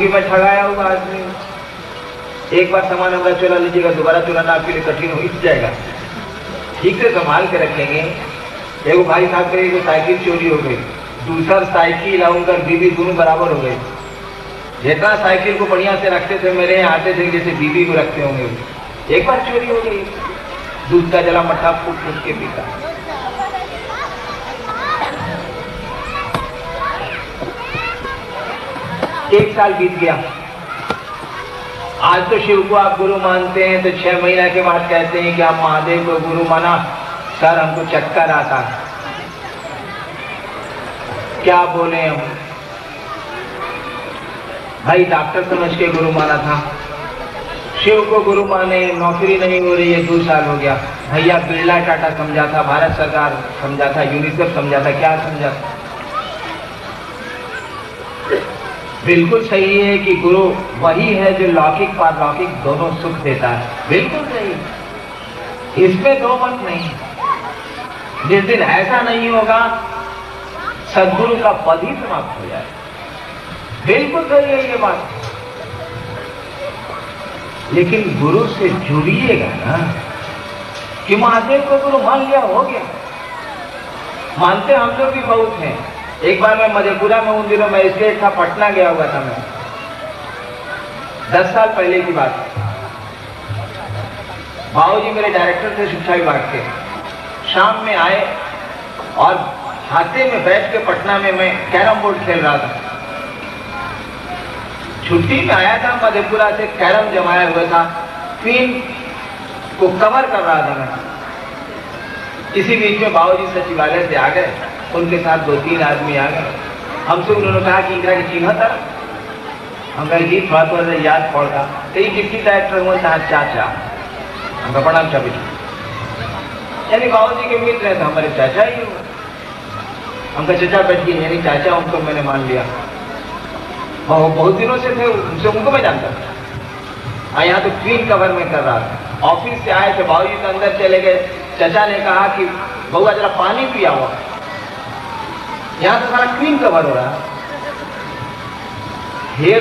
में ठगाया हुआ आदमी। एक बार सामान हमारा चुरा लीजिएगा, दोबारा चुराना आपके लिए कठिन हो जाएगा। ठीक से संभाल के रखेंगे। एक भाई साहब के एक साइकिल चोरी हो गई, दूसरा साइकिल और उनका बीबी दोनों बराबर हो गई। जितना साइकिल को बढ़िया से रखते थे, मेरे यहाँ आते थे जैसे बीबी को रखते होंगे। एक बार चोरी हो गई, दूध का जला मट्ठा फूट फूट के पीता। एक साल बीत गया। आज तो शिव को आप गुरु मानते हैं, तो 6 महीना के बाद कहते हैं कि आप महादेव को गुरु माना। सर हमको चक्कर आता, क्या बोले हम। भाई डॉक्टर समझ के गुरु माना था, शिव को गुरु माने, नौकरी नहीं हो रही है, 2 साल हो गया। भैया बिरला टाटा समझा था, भारत सरकार समझा था, यूनिसेफ समझा था, क्या समझा था। बिल्कुल सही है कि गुरु वही है जो लौकिक पारलौकिक दोनों सुख देता है, बिल्कुल सही, इसमें दो मत नहीं। जिस दिन ऐसा नहीं होगा सदगुरु का पद ही समाप्त हो जाए, बिल्कुल सही है ये बात। लेकिन गुरु से जुड़िएगा ना, कि महादेव को गुरु मान लिया हो गया। मानते हम लोग भी बहुत हैं। एक बार मैं मधेपुरा में उन दिनों में इसलिए था, पटना गया हुआ था मैं, 10 साल पहले की बात। बाबूजी मेरे डायरेक्टर थे शिक्षा विभाग के। शाम में आए और हाथे में बैठ के पटना में मैं कैरम बोर्ड खेल रहा था। छुट्टी में आया था मधेपुरा से, कैरम जमाया हुआ था, क्वीन को कवर कर रहा था मैं। इसी बीच में बाबूजी सचिवालय से आ गए, उनके साथ 2-3 आदमी आ गए। हमसे उन्होंने कहा कि इंदिरा की चिन्ह था। हम कहे जी थोड़ा थोड़ा याद पड़ता, तो ये डिप्टी डायरेक्टर हुआ था चाचा, हम प्रणाम चाबी, यानी बाबूजी के मित्र हैं, तो हमारे चाचा ही हुआ। हमका चाचा बैठिए, यानी चाचा उनको मैंने मान लिया। बहुत दिनों से थे उनसे, उनको मैं जानता था। यहाँ तो क्वीन कवर में कर रहा था। ऑफिस से आए थे, बाबूजी के अंदर चले गए। चाचा ने कहा कि बउआ जरा पानी पिया हुआ, यहाँ तो सारा क्वीन कवर हो रहा है।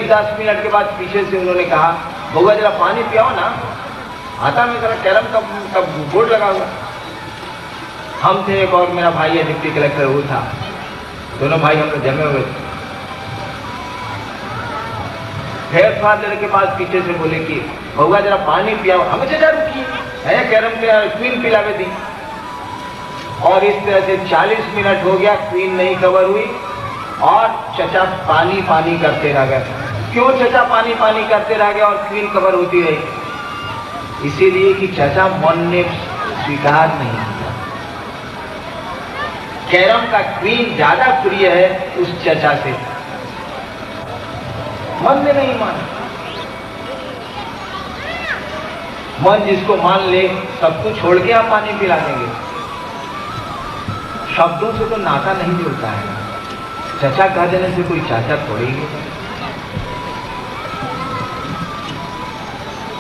10 मिनट के बाद पीछे से उन्होंने कहा बउआ जरा पानी पियाओ ना, आता में जरा कैरम का बोर्ड लगा हुआ। हम थे, एक और मेरा भाई है डिप्टी कलेक्टर, वो था। दोनों भाई हम लोग जमे हुए थे। फिर थोड़ा देर के बाद पीछे से बोले कि बउआ जरा पानी पियाओ। हमें चाचा रुकी है, कैरम के क्वीन पिलावे दी। और इस तरह से 40 मिनट हो गया, क्वीन नहीं कवर हुई और चचा पानी पानी करते रह गए। क्यों चचा पानी पानी करते रह गए और क्वीन कवर होती रही? इसीलिए कि चचा मन ने स्वीकार नहीं किया। कैरम का क्वीन ज्यादा प्रिय है उस चचा से, मन ने नहीं माना। मन जिसको मान ले सब कुछ छोड़ के आप पानी पिला देंगे। शब्दों से तो नाता नहीं जुड़ता है। चचा कह देने से कोई चाचा थोड़ी है।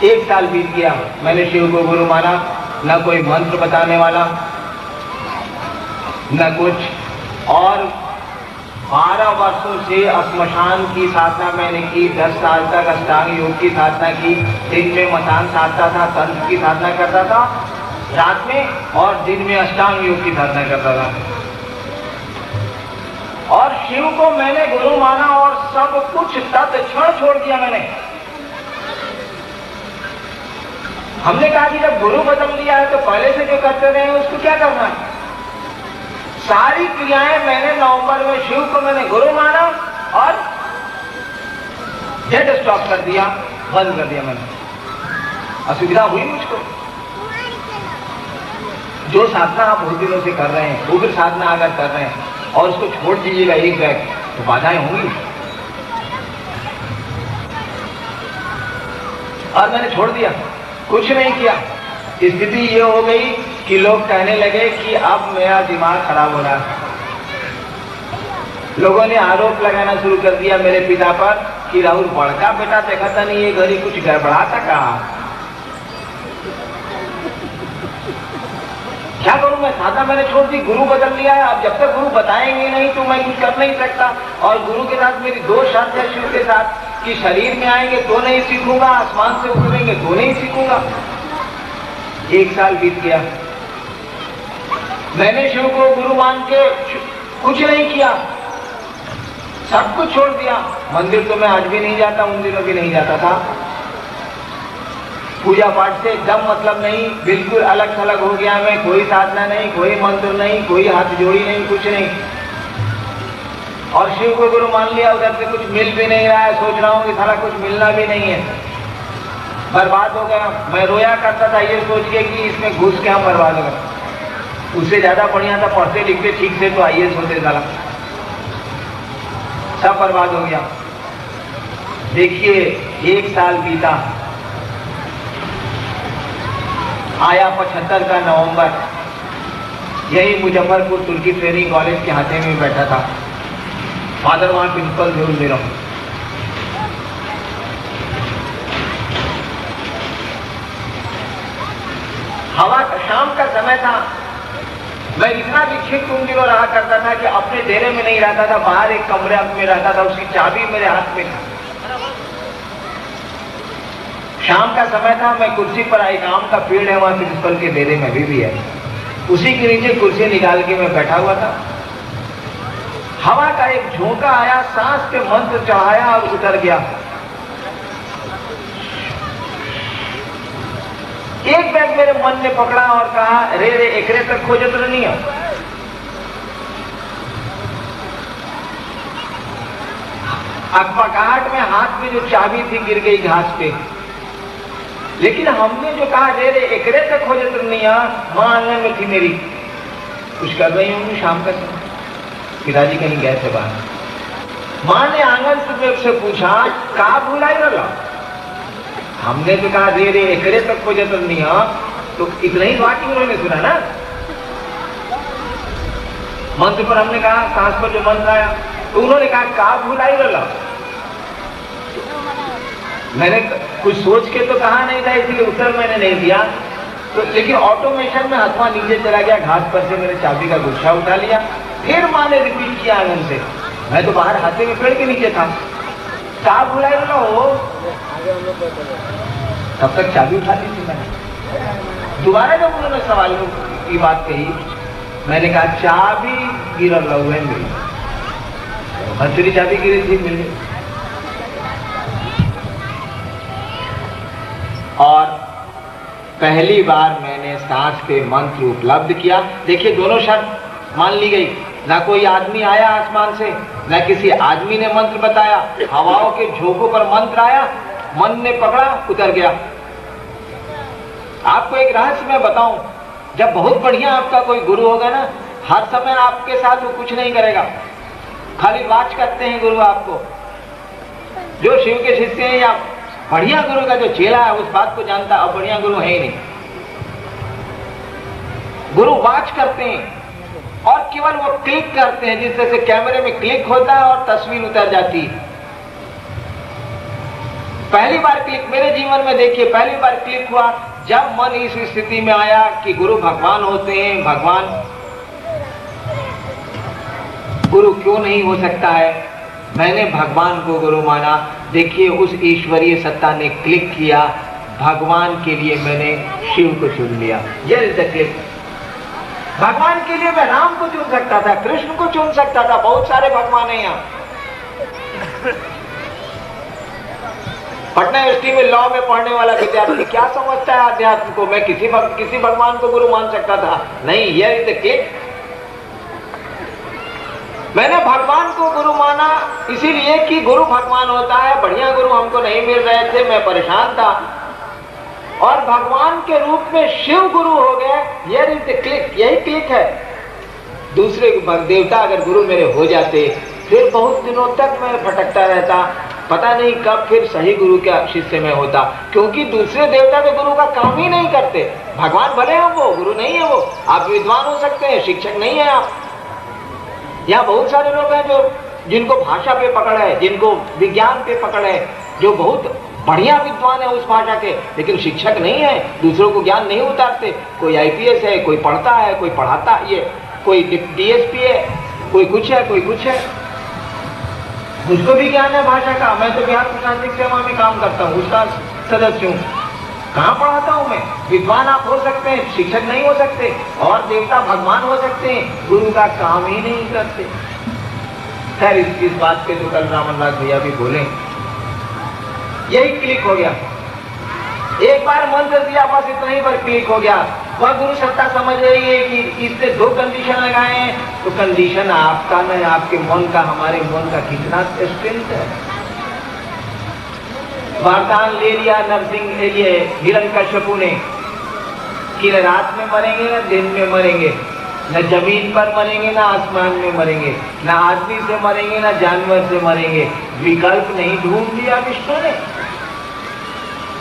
1 साल बीत गया, मैंने शिव को गुरु माना, न कोई मंत्र बताने वाला न कुछ। और 12 वर्षों से श्मशान की साधना मैंने की। 10 साल तक अष्टांग योग की साधना की। दिन में मसान साधता था, तंत्र की साधना करता था रात में, और दिन में अष्टांग योग की साधना करता था। और शिव को मैंने गुरु माना और सब कुछ तत्क्षण छोड़ दिया मैंने। हमने कहा कि जब गुरु बदल दिया है तो पहले से जो करते रहे उसको क्या करना है। सारी क्रियाएं मैंने नवंबर में शिव को मैंने गुरु माना और डेड स्टॉप कर दिया, बंद कर दिया मैंने। असुविधा हुई मुझको। जो साधना आप बहुत दिनों से कर रहे हैं, उग्र साधना अगर कर रहे हैं और उसको छोड़ दीजिएगा एक बैग, तो बाधाएं होंगी। और मैंने छोड़ दिया, कुछ नहीं किया। स्थिति ये हो गई कि लोग कहने लगे कि अब मेरा दिमाग खराब हो रहा है। लोगों ने आरोप लगाना शुरू कर दिया मेरे पिता पर कि राहुल बड़का बेटा देखा था नहीं, ये घड़ी कुछ गड़बड़ा था। कहा क्या करूं मैं? साधना मैंने छोड़ दी, गुरु बदल लिया है। अब जब तक गुरु बताएंगे नहीं तो मैं कुछ कर नहीं सकता। और गुरु के साथ मेरी 2 शर्त है शिव के साथ कि शरीर में आएंगे तो नहीं सीखूंगा, आसमान से उतरेंगे तो नहीं सीखूंगा। 1 साल बीत गया, मैंने शिव को गुरु मान के कुछ नहीं किया, सब कुछ छोड़ दिया। मंदिर तो मैं आज भी नहीं जाता, उन दिनों भी नहीं जाता था। पूजा पाठ से एकदम मतलब नहीं, बिल्कुल अलग थलग हो गया मैं। कोई साधना नहीं, कोई मंत्र नहीं, कोई हाथ जोड़ी नहीं, कुछ नहीं। और शिव को गुरु मान लिया, उधर से कुछ मिल भी नहीं रहा है। सोच रहा हूँ कि सारा कुछ मिलना भी नहीं है, बर्बाद हो गया। मैं रोया करता था ये सोच के कि इसमें घुस के हम बर्बाद हो गए। उससे ज्यादा बढ़िया था पढ़ते लिखते ठीक से तो IAS होते साला, सब बर्बाद हो गया। देखिए 1 साल बीता, आया 75 का नवंबर, यही मुजफ्फरपुर तुर्की ट्रेनिंग कॉलेज के हाथे में बैठा था। फादर वहां प्रिंसिपल थे उन दिनों। हवा शाम का समय था। मैं इतना विक्षिप्त उन दिनों रहा करता था कि अपने डेरे में नहीं रहता था, बाहर एक कमरे में रहता था, उसकी चाबी मेरे हाथ में था। शाम का समय था, मैं कुर्सी पर आई, आम का पेड़ है वहां प्रिंसिपल के डेरे में भी है, उसी के नीचे कुर्सी निकाल के मैं बैठा हुआ था। हवा का एक झोंका आया, सांस पे मंत्र चढ़ाया और उतर गया। एक बैग मेरे मन ने पकड़ा और कहा, रे रे एकरे तक खोजत नहीं है। अकबकाहट में हाथ में जो चाबी थी गिर गई घास पे। लेकिन हमने जो कहा रे रे एकरे तक खोजत नहीं है, मां आंगन में थी मेरी, कुछ कर रही होंगी शाम का समय, पिताजी कहीं गए थे बाहर। मां ने आंगन से पूछा, कहा भुलाई रहा? हमने तो कहा रे रे एकरे तक खोजत नहीं है, तो इतना ही बात ही उन्होंने सुना ना। मंत्र पर हमने कहा, सांस पर जो मंत्र आया, तो उन्होंने कहा का भुलाई रहा? मैंने कुछ सोच के तो कहा नहीं था, इसलिए उत्तर मैंने नहीं दिया। तो लेकिन ऑटोमेशन में हाथवा नीचे चला गया, घास पर से मेरे चाबी का गुच्छा उठा लिया। फिर मां ने रिपीट किया आंगन से, मैं तो बाहर हाथे में पेड़ के नीचे था, का भुलाई रहा हो? तब तक चाबी उठा ली थी मैंने। दोबारा जब उन्होंने सवाल की बात कही, मैंने कहा चाबी गिर रहा हुआ है मेरी, हंसुरी चाबी गिरी थी मिल गई। और पहली बार मैंने सांस पे मंत्र उपलब्ध किया। देखिए दोनों शर्त मान ली गई, ना कोई आदमी आया आसमान से, ना किसी आदमी ने मंत्र बताया, हवाओं के झोंकों पर मंत्र आया, मन ने पकड़ा, उतर गया। आपको एक रहस्य मैं बताऊं, जब बहुत बढ़िया आपका कोई गुरु होगा ना, हर समय आपके साथ वो कुछ नहीं करेगा, खाली वाच करते हैं गुरु आपको। जो शिव के शिष्य हैं या बढ़िया गुरु का जो चेला है उस बात को जानता, अब बढ़िया गुरु है ही नहीं। गुरु वाच करते हैं और केवल वो क्लिक करते हैं, जिससे से कैमरे में क्लिक होता है और तस्वीर उतर जाती है। पहली बार क्लिक मेरे जीवन में देखिए, पहली बार क्लिक हुआ जब मन इस स्थिति में आया कि गुरु भगवान होते हैं, भगवान गुरु क्यों नहीं हो सकता है। मैंने भगवान को गुरु माना। देखिए उस ईश्वरीय सत्ता ने क्लिक किया, भगवान के लिए मैंने शिव को चुन लिया। ये क्लिक। भगवान के लिए मैं राम को चुन सकता था, कृष्ण को चुन सकता था, बहुत सारे भगवान हैं यहाँ। पटना यूनिवर्सिटी में लॉ में पढ़ने वाला विद्यार्थी क्या समझता है अध्यात्म को? मैं किसी भगवान को गुरु मान सकता था? नहीं, ये क्लिक। मैंने भगवान को गुरु माना इसीलिए कि गुरु भगवान होता है, बढ़िया गुरु हमको नहीं मिल रहे थे, मैं परेशान था, और भगवान के रूप में शिव गुरु हो गए। क्लिक, यही क्लिक है। दूसरे देवता अगर गुरु मेरे हो जाते, फिर बहुत दिनों तक मैं भटकता रहता, पता नहीं कब फिर सही गुरु का शिष्य में होता, क्योंकि दूसरे देवता तो गुरु का काम ही नहीं करते। भगवान भले हैं, वो गुरु नहीं है। वो आप विद्वान हो सकते हैं, शिक्षक नहीं है आप। यहाँ बहुत सारे लोग हैं जो जिनको भाषा पे पकड़ है, जिनको विज्ञान पे पकड़ है, जो बहुत बढ़िया विद्वान है उस भाषा के, लेकिन शिक्षक नहीं है, दूसरों को ज्ञान नहीं उतारते। कोई IPS है, कोई पढ़ता है, कोई पढ़ाता, ये कोई DSP है, कोई कुछ है, कोई कुछ है। मुझको भी ज्ञान है भाषा का, मैं तो बिहार प्रशासनिक सेवा में काम करता हूँ, उसका सदस्य हूँ। कहाँ पढ़ाता हूँ मैं? विद्वान आप हो सकते हैं, शिक्षक नहीं हो सकते, और देवता भगवान हो सकते हैं, गुरु का काम ही नहीं करते। खैर इस बात पे तो कल रामनलाल भैया भी बोले, यही क्लिक हो गया। एक बार मंत्र दिया, बस इतना ही पर क्लिक हो गया। वह गुरु सत्ता समझ रही है कि इससे 2 कंडीशन लगाए हैं, तो कंडीशन आपका न आपके मन का, हमारे मन का कितना स्ट्रेंथ है। वरदान ले लिया नरसिंह के लिए हिरण्यकश्यपु ने कि न रात में मरेंगे न दिन में मरेंगे, न जमीन पर मरेंगे न आसमान में मरेंगे, न आदमी से मरेंगे न जानवर से मरेंगे। विकल्प नहीं ढूंढ लिया विष्णु ने,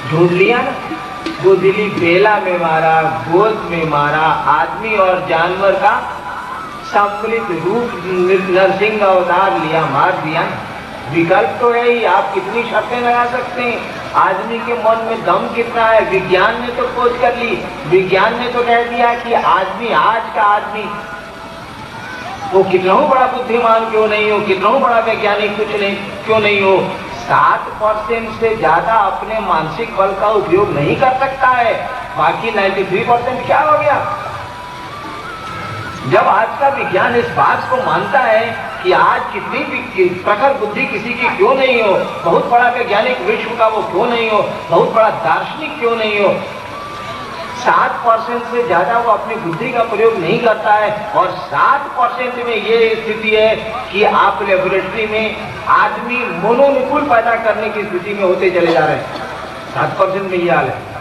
ढूंढ लिया ना। गोदिली बेला में मारा, गोद में मारा, आदमी और जानवर का सम्मिलित रूप नरसिंह अवतार लिया, मार दिया। विकल्प तो है ही, आप कितनी शर्तें लगा सकते हैं, आदमी के मन में दम कितना है। विज्ञान ने तो खोज कर ली, विज्ञान ने तो कह दिया कि आदमी, आज का आदमी, वो कितना बड़ा बुद्धिमान क्यों नहीं हो, कितना बड़ा वैज्ञानिक कुछ नहीं क्यों नहीं हो, 7% से ज्यादा अपने मानसिक बल का उपयोग नहीं कर सकता है, बाकी 93% क्या हो गया। जब आज का विज्ञान इस बात को मानता है कि आज कितनी भी प्रखर बुद्धि किसी की क्यों नहीं हो, बहुत बड़ा वैज्ञानिक विश्व का वो क्यों नहीं हो, बहुत बड़ा दार्शनिक क्यों नहीं हो, 7% से ज्यादा वो अपनी बुद्धि का प्रयोग नहीं करता है। और 7% में ये स्थिति है कि आप लेबोरेटरी में आदमी मनोनुकूल पैदा करने की स्थिति में होते चले जा रहे हैं। 7% में ये हाल है।